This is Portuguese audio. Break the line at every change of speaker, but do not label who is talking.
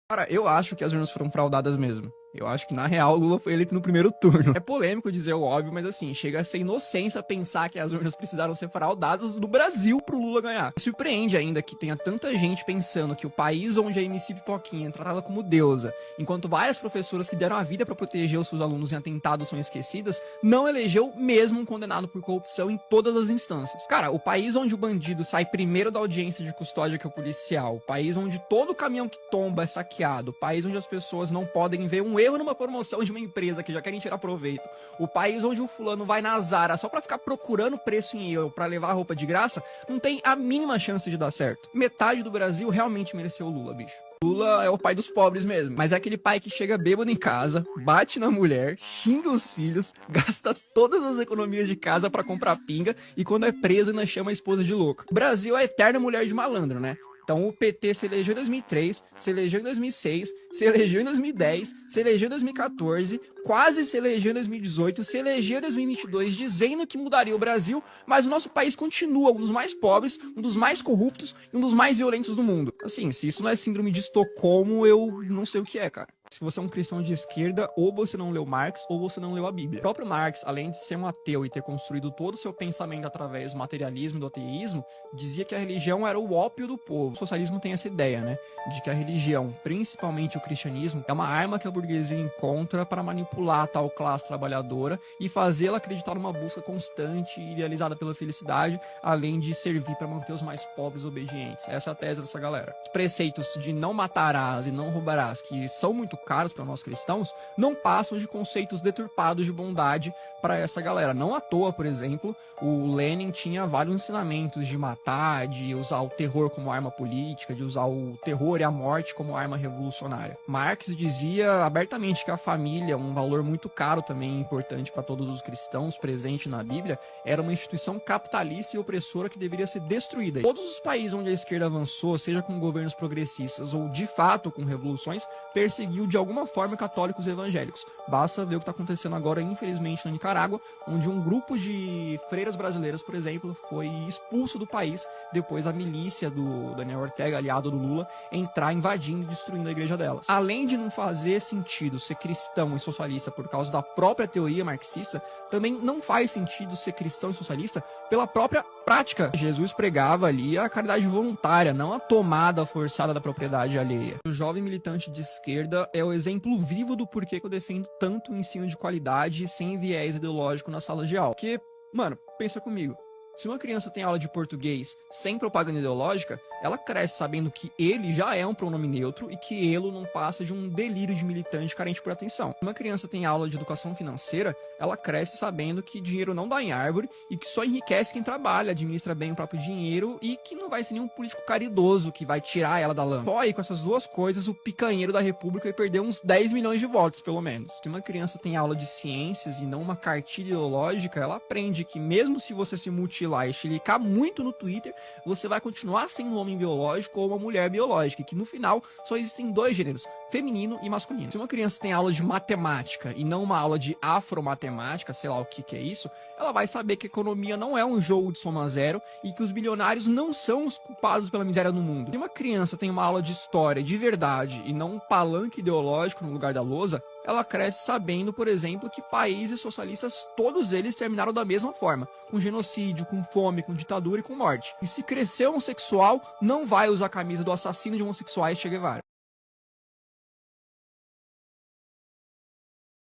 Cara, eu acho que as urnas foram fraudadas mesmo. Eu acho que, na real, o Lula foi eleito no primeiro turno. É polêmico dizer o óbvio, mas assim, chega a ser inocência pensar que as urnas precisaram ser fraudadas no Brasil pro Lula ganhar. Surpreende ainda que tenha tanta gente pensando que o país onde a MC Pipoquinha é tratada como deusa, enquanto várias professoras que deram a vida para proteger os seus alunos em atentados são esquecidas, não elegeu mesmo um condenado por corrupção em todas as instâncias. Cara, o país onde o bandido sai primeiro da audiência de custódia que é o policial, o país onde todo caminhão que tomba é saqueado, o país onde as pessoas não podem ver um erro numa promoção de uma empresa que já querem tirar proveito, o país onde o fulano vai na Zara só pra ficar procurando preço em euro pra levar a roupa de graça, não tem a mínima chance de dar certo. Metade do Brasil realmente mereceu o Lula, bicho. Lula é o pai dos pobres mesmo, mas é aquele pai que chega bêbado em casa, bate na mulher, xinga os filhos, gasta todas as economias de casa pra comprar pinga e quando é preso ainda chama a esposa de louca. O Brasil é a eterna mulher de malandro, né? Então o PT se elegeu em 2003, se elegeu em 2006, se elegeu em 2010, se elegeu em 2014, quase se elegeu em 2018, se elegeu em 2022 dizendo que mudaria o Brasil, mas o nosso país continua um dos mais pobres, um dos mais corruptos e um dos mais violentos do mundo. Assim, se isso não é síndrome de Estocolmo, eu não sei o que é, cara. Se você é um cristão de esquerda, ou você não leu Marx, ou você não leu a Bíblia. O próprio Marx, além de ser um ateu e ter construído todo o seu pensamento através do materialismo e do ateísmo, dizia que a religião era o ópio do povo. O socialismo tem essa ideia, né? De que a religião, principalmente o cristianismo, é uma arma que a burguesia encontra para manipular a tal classe trabalhadora e fazê-la acreditar numa busca constante e idealizada pela felicidade, além de servir para manter os mais pobres obedientes. Essa é a tese dessa galera. Os preceitos de não matarás e não roubarás, que são muito caros para nós cristãos, não passam de conceitos deturpados de bondade para essa galera. Não à toa, por exemplo, o Lenin tinha vários ensinamentos de matar, de usar o terror como arma política, de usar o terror e a morte como arma revolucionária. Marx dizia abertamente que a família, um valor muito caro também importante para todos os cristãos presente na Bíblia, era uma instituição capitalista e opressora que deveria ser destruída. Todos os países onde a esquerda avançou, seja com governos progressistas ou de fato com revoluções, perseguiu de alguma forma católicos e evangélicos. Basta ver o que está acontecendo agora, infelizmente, na Nicarágua, onde um grupo de freiras brasileiras, por exemplo, foi expulso do país depois a milícia do Daniel Ortega, aliado do Lula, entrar invadindo e destruindo a igreja delas. Além de não fazer sentido ser cristão e socialista por causa da própria teoria marxista, também não faz sentido ser cristão e socialista pela própria prática. Jesus pregava ali a caridade voluntária, não a tomada forçada da propriedade alheia. O jovem militante de esquerda é o exemplo vivo do porquê que eu defendo tanto o ensino de qualidade sem viés ideológico na sala de aula. Porque, mano, pensa comigo. Se uma criança tem aula de português sem propaganda ideológica, ela cresce sabendo que ele já é um pronome neutro e que ele não passa de um delírio de militante carente por atenção. Se uma criança tem aula de educação financeira, ela cresce sabendo que dinheiro não dá em árvore e que só enriquece quem trabalha, administra bem o próprio dinheiro e que não vai ser nenhum político caridoso que vai tirar ela da lama. Só aí com essas duas coisas, o picanheiro da república vai perder uns 10 milhões de votos, pelo menos. Se uma criança tem aula de ciências e não uma cartilha ideológica, ela aprende que mesmo se você se mutilar e chilicar muito no Twitter, você vai continuar sendo um homem biológico ou uma mulher biológica, e que no final só existem dois gêneros, feminino e masculino. Se uma criança tem aula de matemática e não uma aula de afromatemática, sei lá o que é isso, ela vai saber que a economia não é um jogo de soma zero e que os bilionários não são os culpados pela miséria no mundo. Se uma criança tem uma aula de história de verdade e não um palanque ideológico no lugar da lousa, ela cresce sabendo, por exemplo, que países socialistas, todos eles terminaram da mesma forma, com genocídio, com fome, com ditadura e com morte. E se crescer homossexual, não vai usar a camisa do assassino de homossexuais Che Guevara.